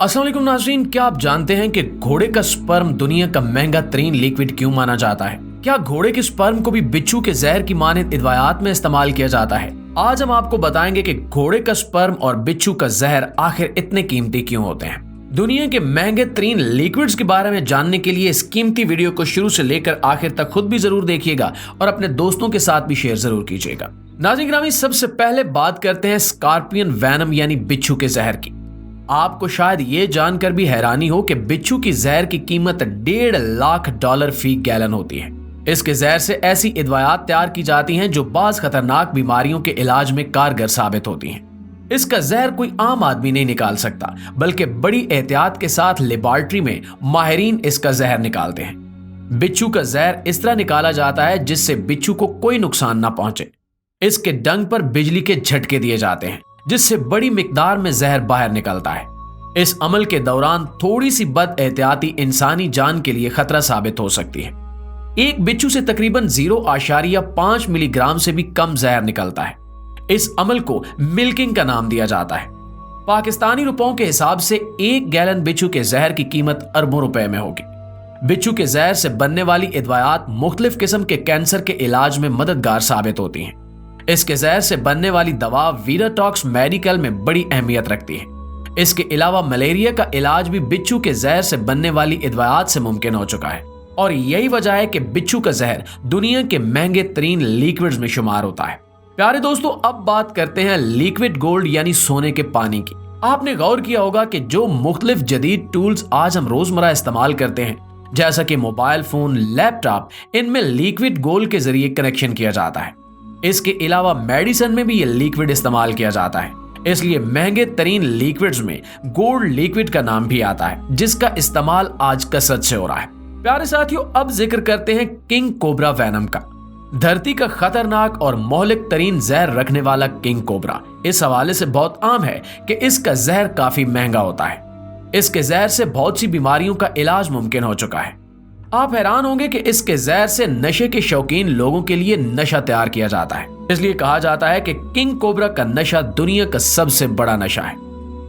अस्सलाम वालेकुम नाज़रीन, क्या आप जानते हैं कि घोड़े का स्पर्म दुनिया का महंगा तरीन लिक्विड क्यों माना जाता है? क्या घोड़े के स्पर्म को भी बिच्छू के जहर की मानद अद्वियात में इस्तेमाल किया जाता है? आज हम आपको बताएंगे कि घोड़े का स्पर्म और बिच्छू का जहर आखिर इतने कीमती क्यों होते हैं। दुनिया के महंगे तरीन लिक्विड्स के बारे में जानने के लिए इस कीमती वीडियो को शुरू से लेकर आखिर तक खुद भी जरूर देखिएगा और अपने दोस्तों के साथ भी शेयर जरूर कीजिएगा। नाज़रीन गिरामी, सबसे पहले बात करते हैं स्कॉर्पियन वेनम यानी बिच्छू के जहर की। आपको शायद ये जानकर भी हैरानी हो कि बिच्छू की जहर की कीमत $1.5 लाख फी गैलन होती है। इसके जहर से ऐसी अद्वियात तैयार की जाती हैं जो बाज खतरनाक बीमारियों के इलाज में कारगर साबित होती हैं। इसका जहर कोई आम आदमी नहीं निकाल सकता, बल्कि बड़ी एहतियात के साथ लेबॉर्ट्री में माहिरीन इसका जहर निकालते हैं। बिच्छू का जहर इस तरह निकाला जाता है जिससे बिच्छू को कोई नुकसान ना पहुंचे। इसके डंक पर बिजली के झटके दिए जाते हैं जिससे बड़ी मिकदार में जहर बाहर निकलता है। इस अमल के दौरान थोड़ी सी बद एहतियाती इंसानी जान के लिए खतरा साबित हो सकती है। एक बिच्छू से तकरीबन 0.5 मिलीग्राम से भी कम जहर निकलता है। इस अमल को मिल्किंग का नाम दिया जाता है। पाकिस्तानी रुपयों के हिसाब से 1 गैलन बिच्छू के जहर की कीमत अरबों रुपए में होगी। बिच्छू के जहर से बनने वाली अद्वियात मुख्तलिफ किस्म के कैंसर के इलाज में मददगार साबित होती हैं। इसके जहर से बनने वाली दवा वीराटॉक्स मेडिकल में बड़ी अहमियत रखती है। इसके अलावा मलेरिया का इलाज भी बिच्छू के जहर से बनने वाली अद्वियात से मुमकिन हो चुका है और यही वजह है कि बिच्छू का जहर दुनिया के महंगे तरीन लिक्विड्स में शुमार होता है। प्यारे दोस्तों, अब बात करते हैं लिक्विड गोल्ड यानी सोने के पानी की। आपने गौर किया होगा कि जो मुख्तलिफ जदीद टूल्स आज हम रोजमर्रा इस्तेमाल करते हैं, जैसा कि मोबाइल फोन, लैपटॉप, इनमें लिक्विड गोल्ड के जरिए कनेक्शन किया जाता है। इसके अलावा मेडिसिन में भी ये लिक्विड इस्तेमाल किया जाता है, इसलिए महंगे तरीन लिक्विड्स में गोल्ड लिक्विड का नाम भी आता है, जिसका इस्तेमाल आज कसरत से हो रहा है। प्यारे साथियों, अब जिक्र करते हैं किंग कोबरा वेनम का। धरती का खतरनाक और मोहलिक तरीन जहर रखने वाला किंग कोबरा इस हवाले से बहुत आम है कि इसका जहर काफी महंगा होता है। इसके जहर से बहुत सी बीमारियों का इलाज मुमकिन हो चुका है। आप हैरान होंगे कि इसके जहर से नशे के शौकीन लोगों के लिए नशा तैयार किया जाता है। इसलिए कहा जाता है कि किंग कोबरा का नशा दुनिया का सबसे बड़ा नशा है।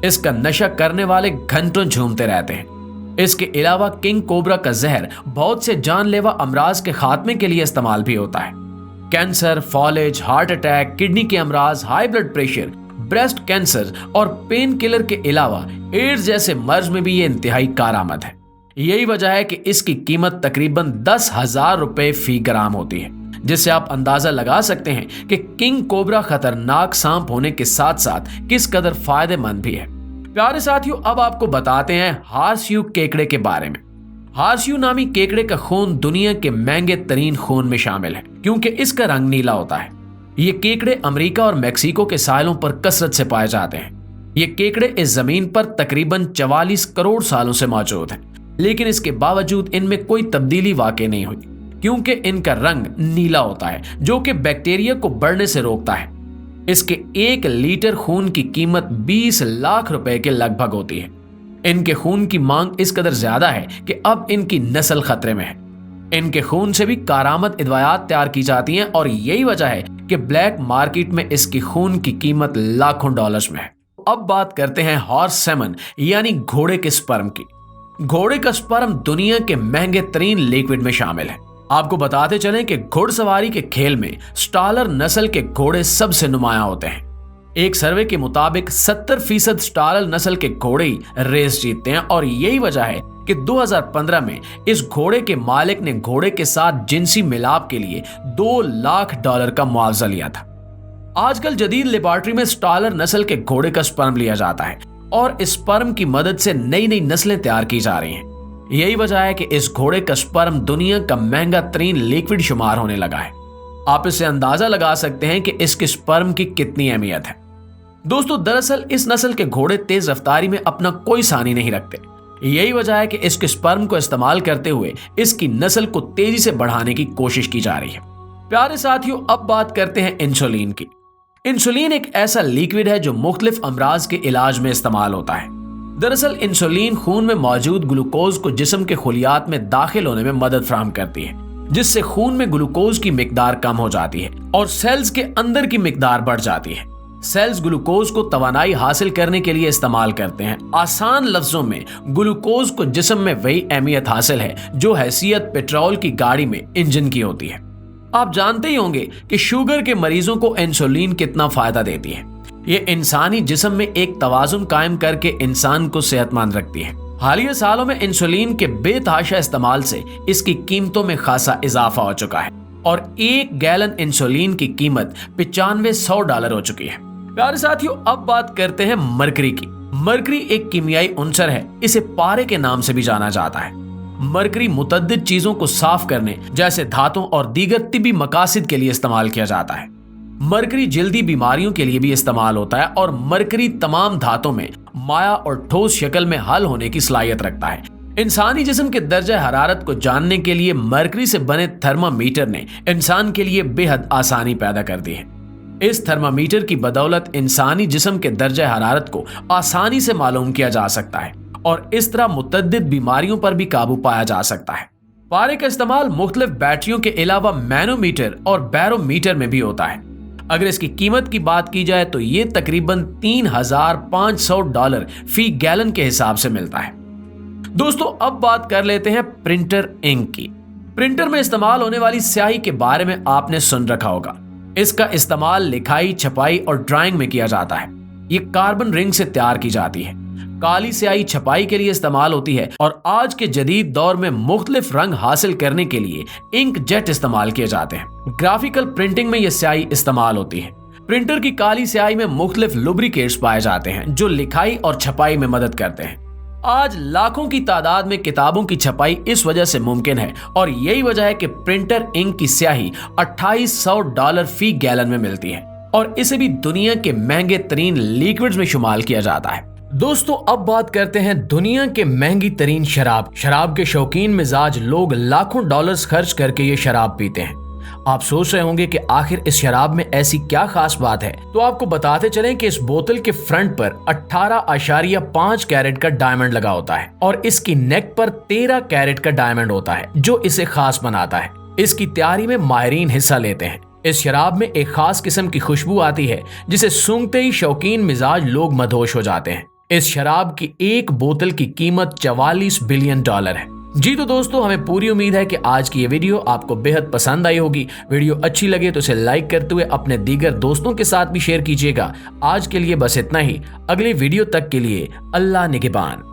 इसका नशा करने वाले घंटों झूमते रहते हैं। इसके अलावा किंग कोबरा का जहर बहुत से जानलेवा अमराज के खात्मे के लिए इस्तेमाल भी होता है। कैंसर, फॉलेज, हार्ट अटैक, किडनी के अमराज, high blood pressure, breast cancer और पेन किलर के अलावा एड्स जैसे मर्ज में भी ये इंतहाई कारआमद है। यही वजह है कि इसकी कीमत तकरीबन 10,000 रुपए फी ग्राम होती है, जिससे आप अंदाजा लगा सकते हैं कि किंग कोबरा खतरनाक सांप होने के साथ साथ किस कदर फायदेमंद भी है। प्यारे साथियों, अब आपको बताते हैं हार्सयू केकड़े के बारे में। हार्सयू नामी केकड़े का खून दुनिया के महंगे तरीन खून में शामिल है, क्योंकि इसका रंग नीला होता है। ये केकड़े अमेरिका और मैक्सिको के साहिलों पर कसरत से पाए जाते हैं। ये केकड़े इस जमीन पर तकरीबन 44 करोड़ सालों से मौजूद हैं, लेकिन इसके बावजूद इनमें कोई तब्दीली वाकई नहीं हुई, क्योंकि इनका रंग नीला होता है, जो कि बैक्टीरिया को बढ़ने से रोकता है। इसके 1 लीटर खून की कीमत 20 लाख रुपए के लगभग होती है। इनके खून की मांग इस कदर ज्यादा है कि अब इनकी नस्ल खतरे में है। इनके खून से भी कारआमद अद्वियात तैयार की जाती हैं और यही वजह है कि ब्लैक मार्केट में इसकी खून की कीमत लाखों डॉलर्स में है। अब बात करते हैं हॉर्स सेमन यानी घोड़े के स्पर्म की। घोड़े का स्पर्म दुनिया के महंगे तरीन लिक्विड में शामिल है। आपको बताते चलें कि घुड़सवारी के खेल में स्टालर नस्ल के घोड़े सबसे नुमायां होते हैं। एक सर्वे के मुताबिक 70% स्टालर नस्ल के घोड़े ही रेस जीतते हैं और यही वजह है कि 2015 में इस घोड़े के मालिक ने घोड़े के साथ जिनसी मिलाप के लिए $2 लाख का मुआवजा लिया था। आजकल जदीद लेबॉर्ट्री में स्टालर नस्ल के घोड़े का स्पर्म लिया जाता है और इस स्पर्म की मदद से नई नई नस्लें तैयार की जा रही हैं। यही वजह है कि इस घोड़े का स्पर्म दुनिया का महंगा तरीन लिक्विड शुमार होने लगा है। आप इससे अंदाजा लगा सकते हैं कि इसके स्पर्म की कितनी अहमियत है। दोस्तों, दरअसल इस नस्ल के घोड़े तेज रफ्तारी में अपना कोई सानी नहीं रखते। यही वजह है कि इसके स्पर्म को इस्तेमाल करते हुए इसकी नस्ल को तेजी से बढ़ाने की कोशिश की जा रही है। प्यारे साथियों, अब बात करते हैं इंसुलिन की। इंसुलिन एक ऐसा लिक्विड है जो मुख्तलिफ अमराज के इलाज में इस्तेमाल होता है। दरअसल इंसुलिन खून में मौजूद ग्लूकोज को जिस्म के खुलियात में दाखिल होने में मदद फराहम करती है, जिससे खून में ग्लूकोज की मिकदार कम हो जाती है और सेल्स के अंदर की मिकदार बढ़ जाती है। सेल्स ग्लूकोज को तवानाई हासिल करने के लिए इस्तेमाल करते हैं। आसान लफ्जों में ग्लूकोज को जिस्म में वही अहमियत हासिल है जो हैसियत पेट्रोल की गाड़ी में इंजन की होती है। आप जानते ही होंगे कि शुगर के मरीजों को इंसुलिन कितना फायदा देती है। ये इंसानी जिस्म में एक तवाजुन कायम करके इंसान को सेहतमंद रखती है। हालिया सालों में इंसुलिन के बेतहाशा इस्तेमाल से इसकी कीमतों में खासा इजाफा हो चुका है और 1 गैलन इंसुलिन की कीमत $9500 हो चुकी है। प्यारे साथियों, अब बात करते हैं मरकरी की। मरकरी एक कीमियाई उन्सर है, इसे पारे के नाम से भी जाना जाता है। मरकरी मुतद्दिद चीजों को साफ करने जैसे धातों और दीगर तिब्बी मकासिद के लिए इस्तेमाल किया जाता है। मरकरी जल्दी बीमारियों के लिए भी इस्तेमाल होता है और मरकरी तमाम धातों में माया और ठोस शक्ल में हल होने की सलाहियत रखता है। इंसानी जिस्म के दर्जा हरारत को जानने के लिए मरकरी से बने थर्मामीटर ने इंसान के लिए बेहद आसानी पैदा कर दी है। इस थर्मामीटर की बदौलत इंसानी जिस्म के दर्जा हरारत को आसानी से मालूम किया जा सकता है और इस तरह मुतद्दिद बीमारियों पर भी काबू पाया जा सकता है। पारे का इस्तेमाल मुख्तलिफ बैटरियों के अलावा मैनोमीटर और बैरोमीटर में भी होता है। अगर इसकी कीमत की बात की जाए तो ये तकरीबन $3500 फी गैलन के हिसाब से मिलता है। दोस्तों, अब बात कर लेते हैं प्रिंटर इंक की। प्रिंटर में इस्तेमाल होने वाली स्याही के बारे में आपने सुन रखा होगा। इसका इस्तेमाल लिखाई, छपाई और ड्राइंग में किया जाता है। ये कार्बन रिंग से तैयार की जाती है। काली स्याही छपाई के लिए इस्तेमाल होती है और आज के जदीद दौर में मुख्तलिफ रंग हासिल करने के लिए इंक जेट इस्तेमाल किए जाते हैं। ग्राफिकल प्रिंटिंग में यह स्याही इस्तेमाल होती है। प्रिंटर की काली स्याही में मुख्तलिफ लुब्रिकेट्स पाए जाते हैं जो लिखाई और छपाई में मदद करते हैं। आज लाखों की तादाद में किताबों की छपाई इस वजह से मुमकिन है और यही वजह है कि प्रिंटर इंक की स्याही $2800 फी गैलन में मिलती है और इसे भी दुनिया के महंगे तरीन लिक्विड्स में शुमार किया जाता है। दोस्तों, अब बात करते हैं दुनिया के महंगी तरीन शराब के शौकीन मिजाज लोग लाखों डॉलर्स खर्च करके ये शराब पीते हैं। आप सोच रहे होंगे कि आखिर इस शराब में ऐसी क्या खास बात है, तो आपको बताते चलें कि इस बोतल के फ्रंट पर 18.5 कैरेट का डायमंड लगा होता है और इसकी नेक पर 13 कैरेट का डायमंड होता है जो इसे खास बनाता है। इसकी तैयारी में माहिरीन हिस्सा लेते हैं। इस शराब में एक खास किस्म की खुशबू आती है जिसे सूंघते ही शौकीन मिजाज लोग मदहोश हो जाते हैं। इस शराब की एक बोतल की कीमत $44 बिलियन है। जी तो दोस्तों, हमें पूरी उम्मीद है कि आज की ये वीडियो आपको बेहद पसंद आई होगी। वीडियो अच्छी लगे तो इसे लाइक करते हुए अपने दीगर दोस्तों के साथ भी शेयर कीजिएगा। आज के लिए बस इतना ही। अगली वीडियो तक के लिए अल्लाह निगहबान।